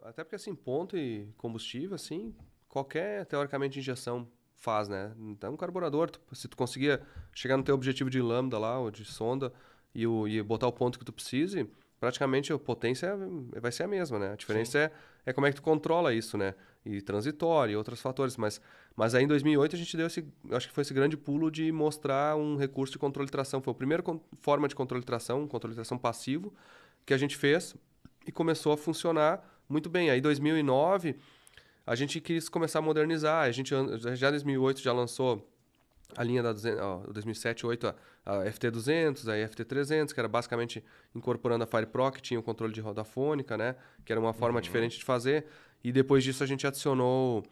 até porque assim, ponto e combustível, assim, qualquer, teoricamente, injeção faz, né? Então, um carburador, se tu conseguir chegar no teu objetivo de lambda lá, ou de sonda, e botar o ponto que tu precise, praticamente a potência vai ser a mesma, né? A Sim. diferença é como é que tu controla isso, né? E transitório e outros fatores. Mas aí em 2008 a gente deu esse, acho que foi esse grande pulo de mostrar um recurso de controle de tração. Foi a primeira forma de controle de tração passivo que a gente fez e começou a funcionar muito bem. Aí, em 2009, a gente quis começar a modernizar. A gente já em 2008 já lançou a linha da 200, ó, 2007, 2008, a FT200, a FT300, que era basicamente incorporando a Fire Pro, que tinha o controle de roda fônica, né? Que era uma forma Uhum. diferente de fazer. E depois disso a gente adicionou...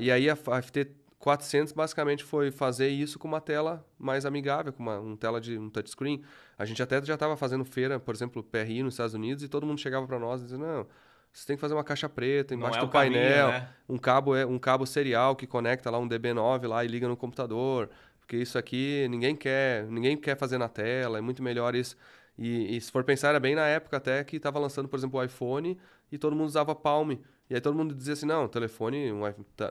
e aí a FT400 basicamente foi fazer isso com uma tela mais amigável, com uma tela de um touchscreen. A gente até já estava fazendo feira, por exemplo, PRI nos Estados Unidos, e todo mundo chegava para nós e dizia, não, você tem que fazer uma caixa preta Não embaixo é do o caminho, painel, né? um cabo serial que conecta lá um DB9 lá e liga no computador, porque isso aqui ninguém quer fazer na tela, é muito melhor isso. E se for pensar, era bem na época até que estava lançando, por exemplo, o iPhone e todo mundo usava Palm. E aí todo mundo dizia assim, não, telefone,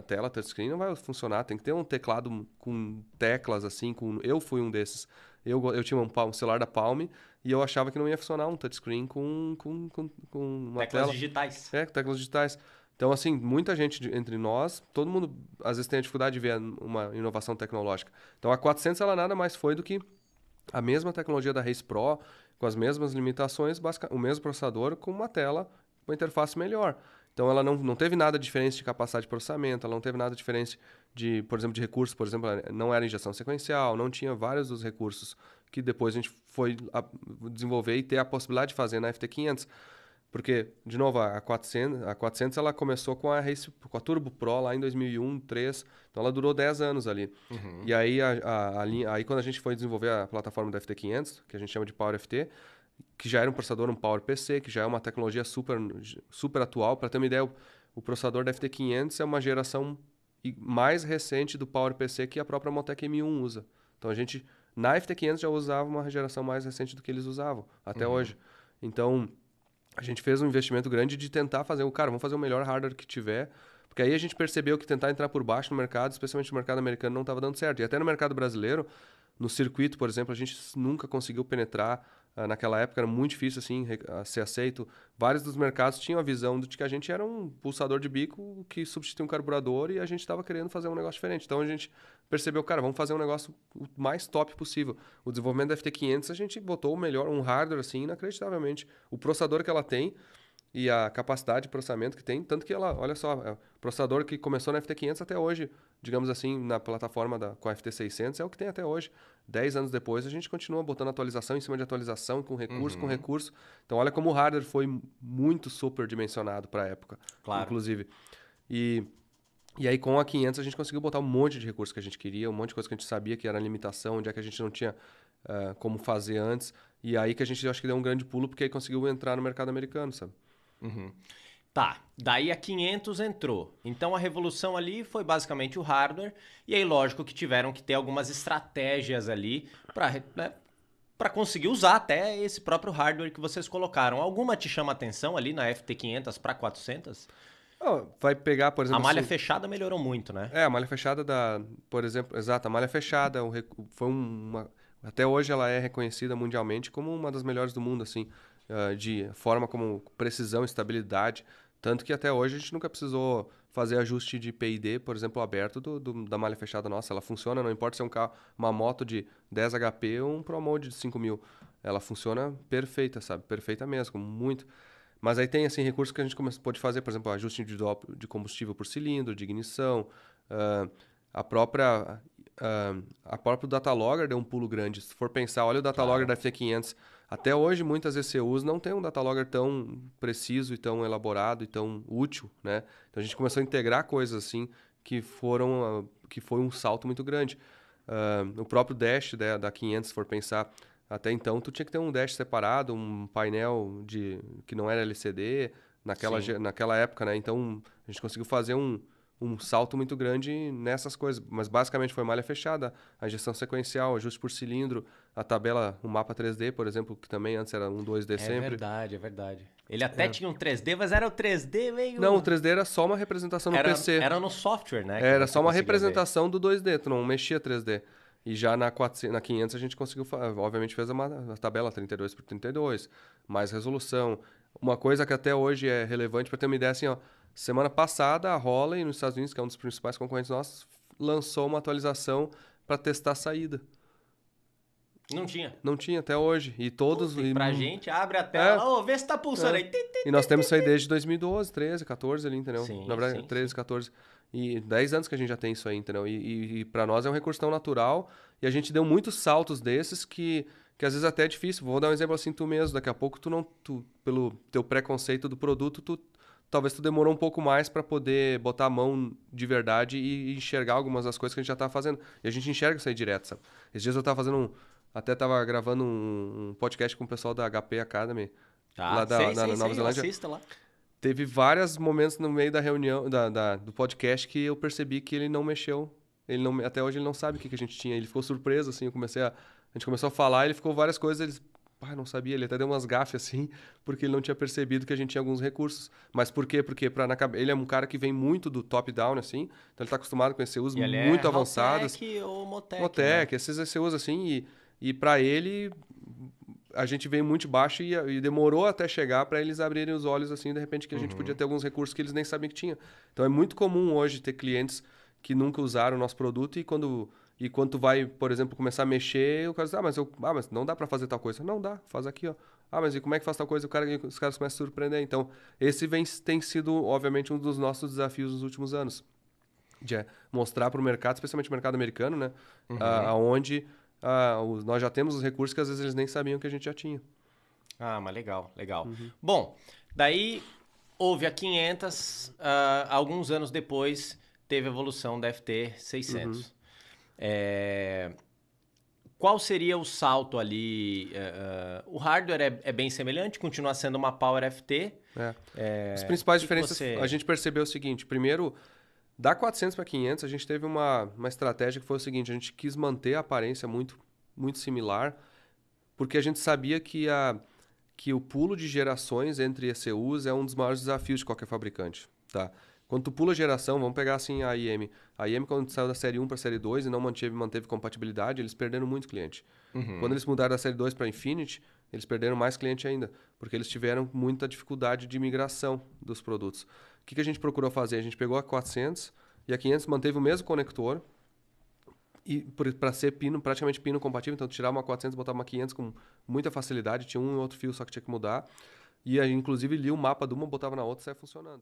tela touchscreen não vai funcionar, tem que ter um teclado com teclas assim, eu fui um desses. Eu tinha um celular da Palm e eu achava que não ia funcionar um touchscreen com uma Teclas tela, digitais. teclas digitais. Então, assim, muita gente entre nós, todo mundo às vezes tem a dificuldade de ver uma inovação tecnológica. Então, a 400 ela nada mais foi do que a mesma tecnologia da Race Pro, com as mesmas limitações, o mesmo processador com uma tela, uma interface melhor. Então ela não teve nada diferente de capacidade de processamento, ela não teve nada diferente de, por exemplo, de recursos, por exemplo, não era injeção sequencial, não tinha vários dos recursos que depois a gente foi desenvolver e ter a possibilidade de fazer na FT500. Porque, de novo, a 400 ela começou com a Turbo Pro lá em 2001, 2003. Então ela durou 10 anos ali. Uhum. E aí, aí quando a gente foi desenvolver a plataforma da FT500, que a gente chama de Power FT, que já era um processador, um PowerPC, que já é uma tecnologia super atual. Para ter uma ideia, o processador da FT500 é uma geração mais recente do PowerPC que a própria Motec M1 usa. Então a gente, na FT500 já usava uma geração mais recente do que eles usavam, até Uhum. hoje. Então, a gente fez um investimento grande de tentar fazer vamos fazer o melhor hardware que tiver, porque aí a gente percebeu que tentar entrar por baixo no mercado, especialmente no mercado americano, não estava dando certo. E até no mercado brasileiro, no circuito, por exemplo, a gente nunca conseguiu penetrar. Naquela época era muito difícil assim ser aceito. Vários dos mercados tinham a visão de que a gente era um pulsador de bico que substituía um carburador e a gente estava querendo fazer um negócio diferente. Então a gente percebeu, cara, vamos fazer um negócio o mais top possível. O desenvolvimento da FT500 a gente botou o melhor, um hardware assim, inacreditavelmente. O processador que ela tem e a capacidade de processamento que tem, tanto que ela, olha só, o processador que começou na FT500 até hoje, digamos assim, na plataforma com a FT600, é o que tem até hoje. 10 anos depois, a gente continua botando atualização em cima de atualização, com recurso, com Uhum. recurso. Então, olha como o hardware foi muito super dimensionado para a época, Claro. inclusive. E, e aí, com a 500, a gente conseguiu botar um monte de recursos que a gente queria, um monte de coisa que a gente sabia que era limitação, onde é que a gente não tinha como fazer antes. E aí que a gente, acho que deu um grande pulo, porque aí conseguiu entrar no mercado americano, sabe? Uhum. Tá, daí a 500 entrou. Então a revolução ali foi basicamente o hardware. E aí, lógico que tiveram que ter algumas estratégias ali para, né, para conseguir usar até esse próprio hardware que vocês colocaram. Alguma te chama atenção ali na FT500 para 400? Vai pegar, por A exemplo, malha assim. fechada melhorou muito, né? A malha fechada por exemplo, exato, a malha fechada foi até hoje ela é reconhecida mundialmente como uma das melhores do mundo, assim, de forma como precisão, estabilidade, tanto que até hoje a gente nunca precisou fazer ajuste de PID, por exemplo, aberto da malha fechada nossa, ela funciona, não importa se é um carro, uma moto de 10 HP ou um ProMode de 5.000, ela funciona perfeita, sabe, perfeita mesmo, muito. Mas aí tem assim recursos que a gente pode fazer, por exemplo, ajuste individual de combustível por cilindro, de ignição, ah, a própria a próprio datalogger deu um pulo grande. Se for pensar, olha o datalogger Claro. da F500. Até hoje muitas ECUs não tem um datalogger tão preciso e tão elaborado e tão útil, né? Então a gente começou a integrar coisas assim que foi um salto muito grande. O próprio dash da 500, se for pensar, até então, tu tinha que ter um dash separado, um painel que não era LCD, Sim. naquela época, né? Então, a gente conseguiu fazer um um salto muito grande nessas coisas. Mas basicamente foi malha fechada, a injeção sequencial, ajuste por cilindro, a tabela, o mapa 3D, por exemplo, que também antes era um 2D sempre. É verdade. Ele até tinha um 3D, mas era o 3D meio... Não, o 3D era só uma representação no PC. Era no software, né? Era você só uma conseguia ver. representação do 2D, tu não mexia 3D. E já na 500 a gente conseguiu, obviamente fez a tabela 32 por 32, mais resolução. Uma coisa que até hoje é relevante para ter uma ideia, assim, ó, semana passada a Holley, nos Estados Unidos, que é um dos principais concorrentes nossos, lançou uma atualização para testar a saída. Não tinha. Não tinha até hoje. E todos... Puta, e pra gente, abre a tela, ô, vê se tá pulsando aí. E nós temos isso aí desde 2012, 13, 14 ali, entendeu? Sim, Na verdade, sim, 13, sim. 14. E 10 anos que a gente já tem isso aí, entendeu? E para nós é um recurso tão natural. E a gente deu muitos saltos desses que às vezes até é difícil. Vou dar um exemplo assim, tu mesmo. Daqui a pouco pelo teu preconceito do produto, talvez tu demorou um pouco mais para poder botar a mão de verdade e enxergar algumas das coisas que a gente já tá fazendo. E a gente enxerga isso aí direto, sabe? Esses dias eu tava fazendo até tava gravando um podcast com o pessoal da HP Academy, lá na Nova Zelândia. Assista lá. Teve vários momentos no meio da reunião, do podcast, que eu percebi que ele não mexeu. Até hoje ele não sabe o que a gente tinha. Ele ficou surpreso, assim. A gente começou a falar, ele ficou várias coisas, ele... não sabia, ele até deu umas gafes, assim, porque ele não tinha percebido que a gente tinha alguns recursos. Mas por quê? Porque ele é um cara que vem muito do top-down, assim, então ele tá acostumado com ECUs muito avançados. Haltech ou Motec, Motec, esses ECUs, assim, e para ele... A gente veio muito baixo e demorou até chegar para eles abrirem os olhos, assim, de repente, que a gente podia ter alguns recursos que eles nem sabiam que tinha. Então, é muito comum hoje ter clientes que nunca usaram o nosso produto e quando tu vai, por exemplo, começar a mexer, o cara diz, mas não dá para fazer tal coisa. Não dá, faz aqui, ó. Mas e como é que faz tal coisa? Os caras começam a se surpreender. Então, tem sido, obviamente, um dos nossos desafios nos últimos anos. De mostrar para o mercado, especialmente o mercado americano, né? Aonde... nós já temos os recursos que às vezes eles nem sabiam que a gente já tinha. Ah, mas legal. Bom, daí houve a 500, alguns anos depois teve a evolução da FT600. Qual seria o salto ali? O hardware é bem semelhante, continua sendo uma Power FT. As principais diferenças, a gente percebeu o seguinte, primeiro... Da 400 para 500, a gente teve uma estratégia que foi o seguinte, a gente quis manter a aparência muito, muito similar, porque a gente sabia que o pulo de gerações entre ECUs é um dos maiores desafios de qualquer fabricante. Tá? Quando tu pula geração, vamos pegar assim a IM. A IM, quando saiu da série 1 para a série 2 e não manteve compatibilidade, eles perderam muito cliente. Quando eles mudaram da série 2 para Infinity, eles perderam mais cliente ainda, porque eles tiveram muita dificuldade de migração dos produtos. O que a gente procurou fazer? A gente pegou a 400 e a 500 manteve o mesmo conector e para ser praticamente pino compatível. Então, tirar uma 400 e botar uma 500 com muita facilidade. Tinha um e outro fio só que tinha que mudar. E aí, inclusive, lia o mapa de uma, botava na outra e saia funcionando.